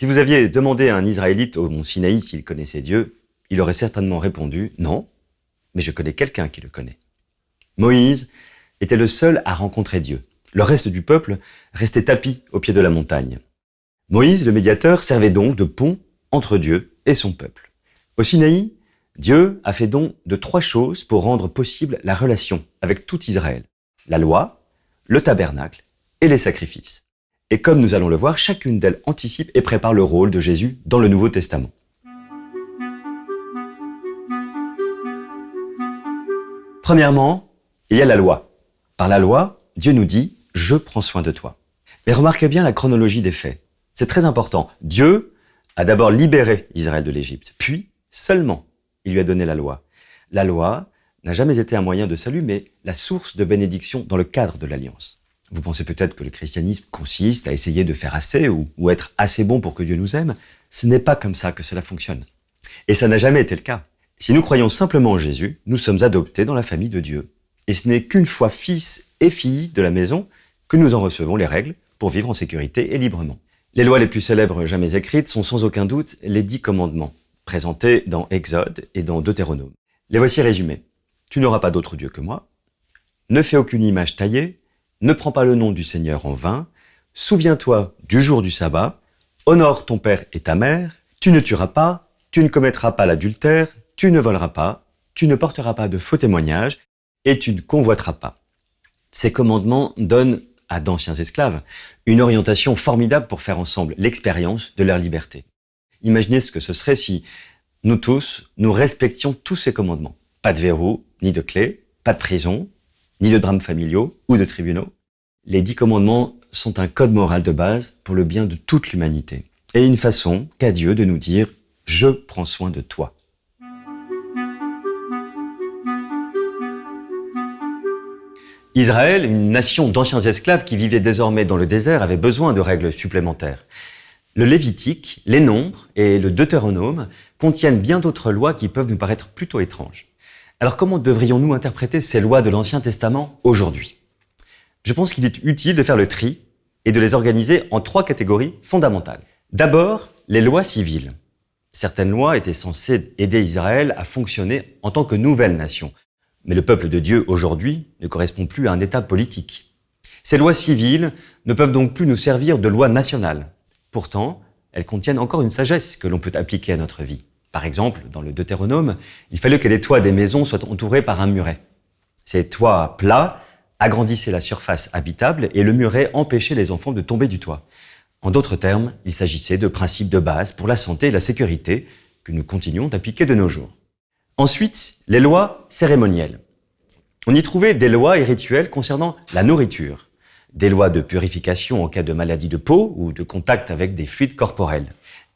Si vous aviez demandé à un Israélite au mont Sinaï s'il connaissait Dieu, il aurait certainement répondu « Non, mais je connais quelqu'un qui le connaît ». Moïse était le seul à rencontrer Dieu. Le reste du peuple restait tapi au pied de la montagne. Moïse, le médiateur, servait donc de pont entre Dieu et son peuple. Au Sinaï, Dieu a fait don de 3 choses pour rendre possible la relation avec tout Israël. La loi, le tabernacle et les sacrifices. Et comme nous allons le voir, chacune d'elles anticipe et prépare le rôle de Jésus dans le Nouveau Testament. Premièrement, il y a la loi. Par la loi, Dieu nous dit « Je prends soin de toi ». Mais remarquez bien la chronologie des faits. C'est très important. Dieu a d'abord libéré Israël de l'Égypte, puis seulement il lui a donné la loi. La loi n'a jamais été un moyen de salut, mais la source de bénédiction dans le cadre de l'Alliance. Vous pensez peut-être que le christianisme consiste à essayer de faire assez ou être assez bon pour que Dieu nous aime. Ce n'est pas comme ça que cela fonctionne. Et ça n'a jamais été le cas. Si nous croyons simplement en Jésus, nous sommes adoptés dans la famille de Dieu. Et ce n'est qu'une fois fils et filles de la maison que nous en recevons les règles pour vivre en sécurité et librement. Les lois les plus célèbres jamais écrites sont sans aucun doute les 10 commandements, présentés dans Exode et dans Deutéronome. Les voici résumés. Tu n'auras pas d'autre Dieu que moi. Ne fais aucune image taillée. Ne prends pas le nom du Seigneur en vain. Souviens-toi du jour du sabbat. Honore ton père et ta mère. Tu ne tueras pas. Tu ne commettras pas l'adultère. Tu ne voleras pas. Tu ne porteras pas de faux témoignages. Et tu ne convoiteras pas. Ces commandements donnent à d'anciens esclaves une orientation formidable pour faire ensemble l'expérience de leur liberté. Imaginez ce que ce serait si nous tous, nous respections tous ces commandements. Pas de verrou, ni de clé, pas de prison, ni de drames familiaux ou de tribunaux. Les 10 commandements sont un code moral de base pour le bien de toute l'humanité. Et une façon qu'a Dieu de nous dire « Je prends soin de toi ». Israël, une nation d'anciens esclaves qui vivaient désormais dans le désert, avait besoin de règles supplémentaires. Le Lévitique, les Nombres et le Deutéronome contiennent bien d'autres lois qui peuvent nous paraître plutôt étranges. Alors comment devrions-nous interpréter ces lois de l'Ancien Testament aujourd'hui ? Je pense qu'il est utile de faire le tri et de les organiser en 3 catégories fondamentales. D'abord, les lois civiles. Certaines lois étaient censées aider Israël à fonctionner en tant que nouvelle nation. Mais le peuple de Dieu aujourd'hui ne correspond plus à un État politique. Ces lois civiles ne peuvent donc plus nous servir de lois nationales. Pourtant, elles contiennent encore une sagesse que l'on peut appliquer à notre vie. Par exemple, dans le Deutéronome, il fallait que les toits des maisons soient entourés par un muret. Ces toits plats agrandissaient la surface habitable et le muret empêchait les enfants de tomber du toit. En d'autres termes, il s'agissait de principes de base pour la santé et la sécurité que nous continuons d'appliquer de nos jours. Ensuite, les lois cérémonielles. On y trouvait des lois et rituels concernant la nourriture, des lois de purification en cas de maladie de peau ou de contact avec des fluides corporels.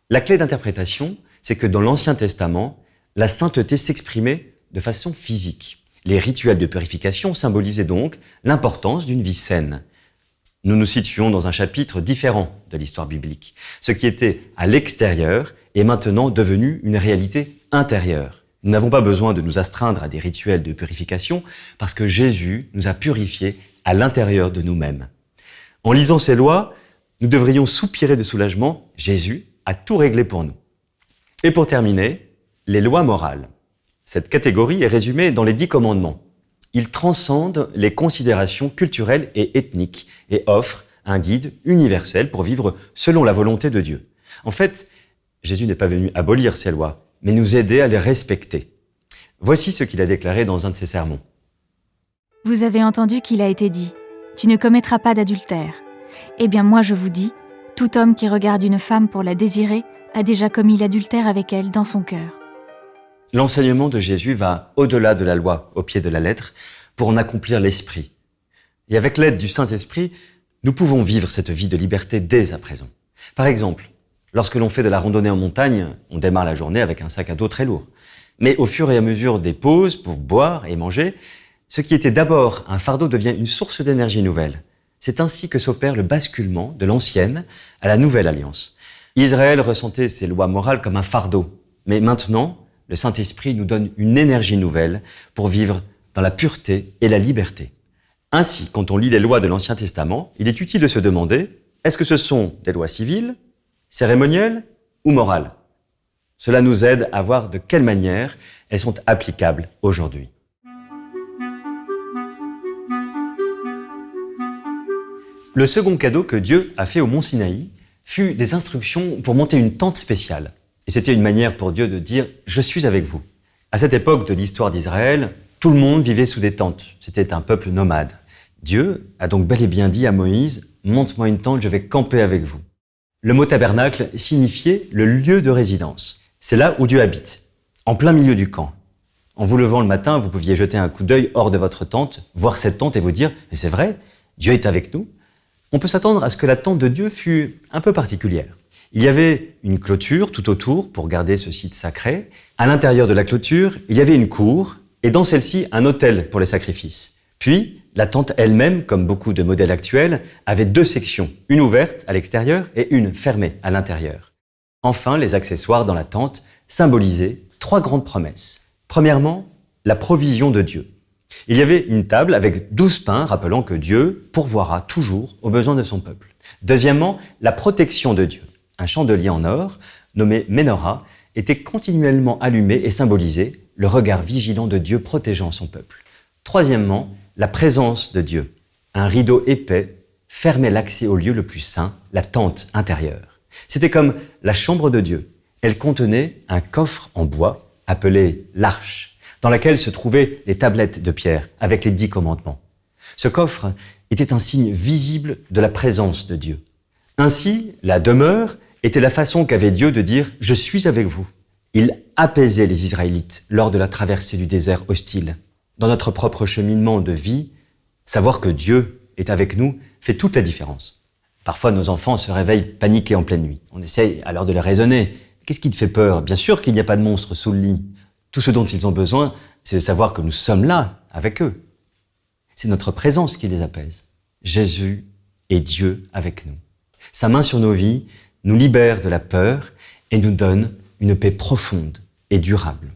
La clé d'interprétation, c'est que dans l'Ancien Testament, la sainteté s'exprimait de façon physique. Les rituels de purification symbolisaient donc l'importance d'une vie saine. Nous nous situons dans un chapitre différent de l'histoire biblique. Ce qui était à l'extérieur est maintenant devenu une réalité intérieure. Nous n'avons pas besoin de nous astreindre à des rituels de purification parce que Jésus nous a purifiés à l'intérieur de nous-mêmes. En lisant ces lois, nous devrions soupirer de soulagement. Jésus a tout réglé pour nous. Et pour terminer, les lois morales. Cette catégorie est résumée dans les 10 commandements. Ils transcendent les considérations culturelles et ethniques et offrent un guide universel pour vivre selon la volonté de Dieu. En fait, Jésus n'est pas venu abolir ces lois, mais nous aider à les respecter. Voici ce qu'il a déclaré dans un de ses sermons. Vous avez entendu qu'il a été dit « Tu ne commettras pas d'adultère ». Eh bien moi je vous dis, tout homme qui regarde une femme pour la désirer a déjà commis l'adultère avec elle dans son cœur. L'enseignement de Jésus va au-delà de la loi, au pied de la lettre, pour en accomplir l'esprit. Et avec l'aide du Saint-Esprit, nous pouvons vivre cette vie de liberté dès à présent. Par exemple, lorsque l'on fait de la randonnée en montagne, on démarre la journée avec un sac à dos très lourd. Mais au fur et à mesure des pauses pour boire et manger, ce qui était d'abord un fardeau devient une source d'énergie nouvelle. C'est ainsi que s'opère le basculement de l'ancienne à la nouvelle alliance. Israël ressentait ses lois morales comme un fardeau. Mais maintenant, le Saint-Esprit nous donne une énergie nouvelle pour vivre dans la pureté et la liberté. Ainsi, quand on lit les lois de l'Ancien Testament, il est utile de se demander, est-ce que ce sont des lois civiles, cérémonielles ou morales? Cela nous aide à voir de quelle manière elles sont applicables aujourd'hui. Le second cadeau que Dieu a fait au mont Sinaï fut des instructions pour monter une tente spéciale. Et c'était une manière pour Dieu de dire « Je suis avec vous ». À cette époque de l'histoire d'Israël, tout le monde vivait sous des tentes. C'était un peuple nomade. Dieu a donc bel et bien dit à Moïse « Monte-moi une tente, je vais camper avec vous ». Le mot tabernacle signifiait le lieu de résidence. C'est là où Dieu habite, en plein milieu du camp. En vous levant le matin, vous pouviez jeter un coup d'œil hors de votre tente, voir cette tente et vous dire « Mais c'est vrai, Dieu est avec nous ». On peut s'attendre à ce que la tente de Dieu fût un peu particulière. Il y avait une clôture tout autour pour garder ce site sacré. À l'intérieur de la clôture, il y avait une cour et dans celle-ci, un autel pour les sacrifices. Puis, la tente elle-même, comme beaucoup de modèles actuels, avait 2 sections, une ouverte à l'extérieur et une fermée à l'intérieur. Enfin, les accessoires dans la tente symbolisaient 3 grandes promesses. Premièrement, la provision de Dieu. Il y avait une table avec 12 pains, rappelant que Dieu pourvoira toujours aux besoins de son peuple. Deuxièmement, la protection de Dieu. Un chandelier en or, nommé Ménorah, était continuellement allumé et symbolisait le regard vigilant de Dieu protégeant son peuple. Troisièmement, la présence de Dieu. Un rideau épais fermait l'accès au lieu le plus saint, la tente intérieure. C'était comme la chambre de Dieu. Elle contenait un coffre en bois appelé l'arche, dans laquelle se trouvaient les tablettes de pierre avec les 10 commandements. Ce coffre était un signe visible de la présence de Dieu. Ainsi, la demeure était la façon qu'avait Dieu de dire « Je suis avec vous ». Il apaisait les Israélites lors de la traversée du désert hostile. Dans notre propre cheminement de vie, savoir que Dieu est avec nous fait toute la différence. Parfois, nos enfants se réveillent paniqués en pleine nuit. On essaye alors de les raisonner. Qu'est-ce qui te fait peur? Bien sûr qu'il n'y a pas de monstre sous le lit. Tout ce dont ils ont besoin, c'est de savoir que nous sommes là, avec eux. C'est notre présence qui les apaise. Jésus est Dieu avec nous. Sa main sur nos vies nous libère de la peur et nous donne une paix profonde et durable.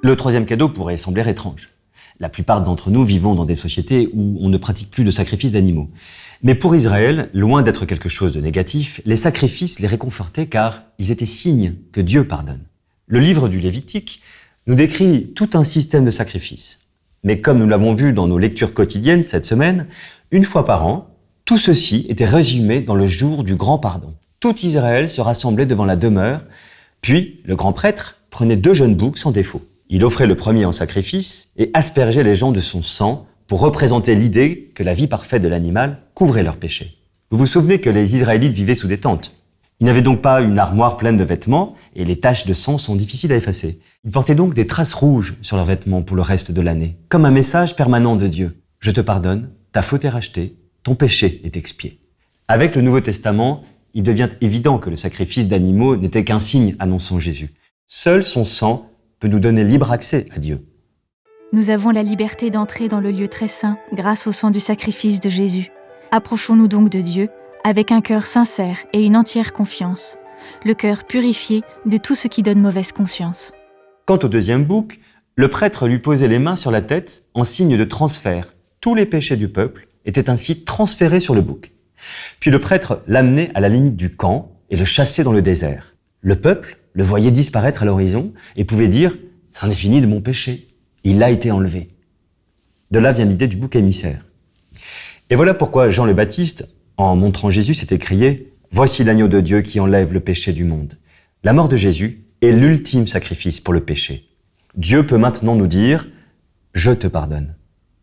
Le troisième cadeau pourrait sembler étrange. La plupart d'entre nous vivons dans des sociétés où on ne pratique plus de sacrifices d'animaux. Mais pour Israël, loin d'être quelque chose de négatif, les sacrifices les réconfortaient car ils étaient signes que Dieu pardonne. Le livre du Lévitique nous décrit tout un système de sacrifices. Mais comme nous l'avons vu dans nos lectures quotidiennes cette semaine, une fois par an, tout ceci était résumé dans le jour du grand pardon. Tout Israël se rassemblait devant la demeure, puis le grand prêtre prenait 2 jeunes boucs sans défaut. Il offrait le premier en sacrifice et aspergeait les gens de son sang pour représenter l'idée que la vie parfaite de l'animal couvrait leurs péchés. Vous vous souvenez que les Israélites vivaient sous des tentes. Ils n'avaient donc pas une armoire pleine de vêtements et les taches de sang sont difficiles à effacer. Ils portaient donc des traces rouges sur leurs vêtements pour le reste de l'année, comme un message permanent de Dieu. Je te pardonne, ta faute est rachetée, ton péché est expié. Avec le Nouveau Testament, il devient évident que le sacrifice d'animaux n'était qu'un signe annonçant Jésus. Seul son sang peut nous donner libre accès à Dieu. Nous avons la liberté d'entrer dans le lieu très saint grâce au sang du sacrifice de Jésus. Approchons-nous donc de Dieu avec un cœur sincère et une entière confiance, le cœur purifié de tout ce qui donne mauvaise conscience. Quant au deuxième bouc, le prêtre lui posait les mains sur la tête en signe de transfert. Tous les péchés du peuple étaient ainsi transférés sur le bouc. Puis le prêtre l'amenait à la limite du camp et le chassait dans le désert. Le peuple le voyait disparaître à l'horizon et pouvait dire « c'en est fini de mon péché ». Il a été enlevé. De là vient l'idée du bouc émissaire. Et voilà pourquoi Jean le Baptiste, en montrant Jésus, s'est écrié « Voici l'agneau de Dieu qui enlève le péché du monde ». La mort de Jésus est l'ultime sacrifice pour le péché. Dieu peut maintenant nous dire « Je te pardonne,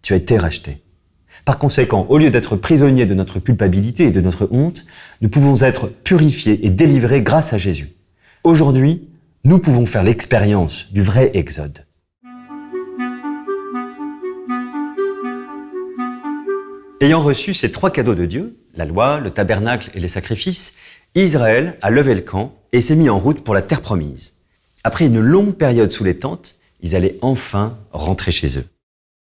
tu as été racheté ». Par conséquent, au lieu d'être prisonniers de notre culpabilité et de notre honte, nous pouvons être purifiés et délivrés grâce à Jésus. Aujourd'hui, nous pouvons faire l'expérience du vrai exode. Ayant reçu ces 3 cadeaux de Dieu, la loi, le tabernacle et les sacrifices, Israël a levé le camp et s'est mis en route pour la terre promise. Après une longue période sous les tentes, ils allaient enfin rentrer chez eux.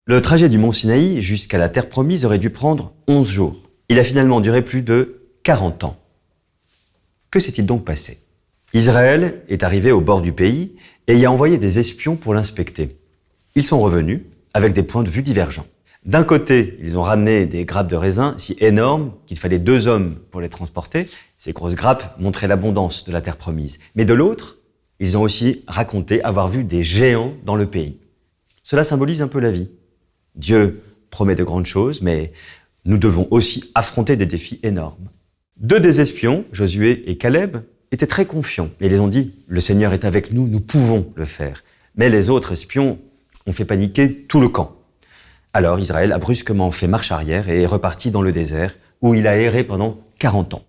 Le trajet du mont Sinaï jusqu'à la terre promise aurait dû prendre 11 jours. Il a finalement duré plus de 40 ans. Que s'est-il donc passé? Israël est arrivé au bord du pays et y a envoyé des espions pour l'inspecter. Ils sont revenus avec des points de vue divergents. D'un côté, ils ont ramené des grappes de raisin si énormes qu'il fallait 2 hommes pour les transporter. Ces grosses grappes montraient l'abondance de la terre promise. Mais de l'autre, ils ont aussi raconté avoir vu des géants dans le pays. Cela symbolise un peu la vie. Dieu promet de grandes choses, mais nous devons aussi affronter des défis énormes. 2 des espions, Josué et Caleb, étaient très confiants. Et ils ont dit « Le Seigneur est avec nous, nous pouvons le faire ». Mais les autres espions ont fait paniquer tout le camp. Alors Israël a brusquement fait marche arrière et est reparti dans le désert, où il a erré pendant 40 ans.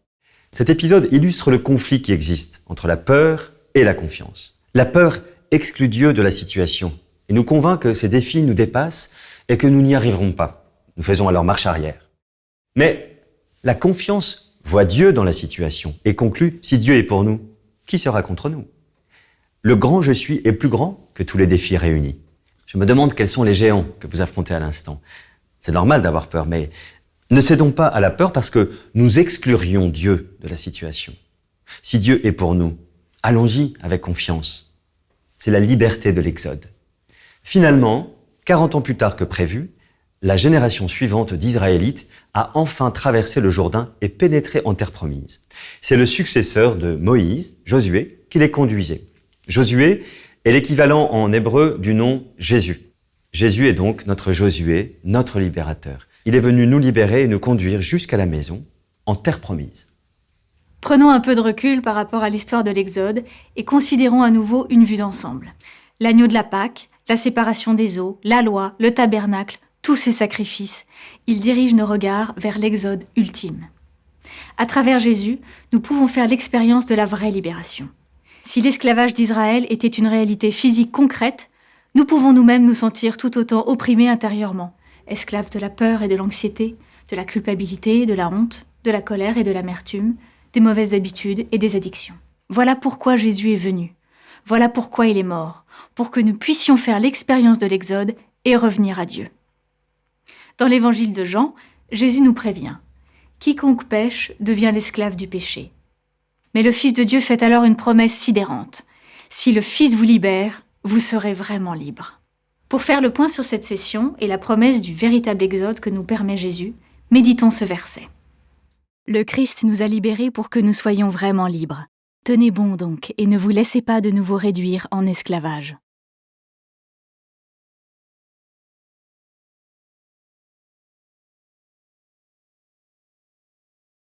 Cet épisode illustre le conflit qui existe entre la peur et la confiance. La peur exclut Dieu de la situation et nous convainc que ces défis nous dépassent et que nous n'y arriverons pas. Nous faisons alors marche arrière. Mais la confiance voit Dieu dans la situation et conclut « Si Dieu est pour nous, qui sera contre nous ?» Le grand je suis est plus grand que tous les défis réunis. Je me demande quels sont les géants que vous affrontez à l'instant. C'est normal d'avoir peur, mais ne cédons pas à la peur parce que nous exclurions Dieu de la situation. Si Dieu est pour nous, allons-y avec confiance. C'est la liberté de l'Exode. Finalement, 40 ans plus tard que prévu, la génération suivante d'Israélites a enfin traversé le Jourdain et pénétré en terre promise. C'est le successeur de Moïse, Josué, qui les conduisait. Josué est l'équivalent en hébreu du nom Jésus. Jésus est donc notre Josué, notre libérateur. Il est venu nous libérer et nous conduire jusqu'à la maison, en terre promise. Prenons un peu de recul par rapport à l'histoire de l'Exode et considérons à nouveau une vue d'ensemble. L'agneau de la Pâque, la séparation des eaux, la loi, le tabernacle, tous ces sacrifices, ils dirigent nos regards vers l'Exode ultime. À travers Jésus, nous pouvons faire l'expérience de la vraie libération. Si l'esclavage d'Israël était une réalité physique concrète, nous pouvons nous-mêmes nous sentir tout autant opprimés intérieurement, esclaves de la peur et de l'anxiété, de la culpabilité, de la honte, de la colère et de l'amertume, des mauvaises habitudes et des addictions. Voilà pourquoi Jésus est venu. Voilà pourquoi il est mort, pour que nous puissions faire l'expérience de l'Exode et revenir à Dieu. Dans l'évangile de Jean, Jésus nous prévient « Quiconque pêche devient l'esclave du péché ». Mais le Fils de Dieu fait alors une promesse sidérante. Si le Fils vous libère, vous serez vraiment libre. Pour faire le point sur cette session et la promesse du véritable exode que nous permet Jésus, méditons ce verset. Le Christ nous a libérés pour que nous soyons vraiment libres. Tenez bon donc et ne vous laissez pas de nouveau réduire en esclavage.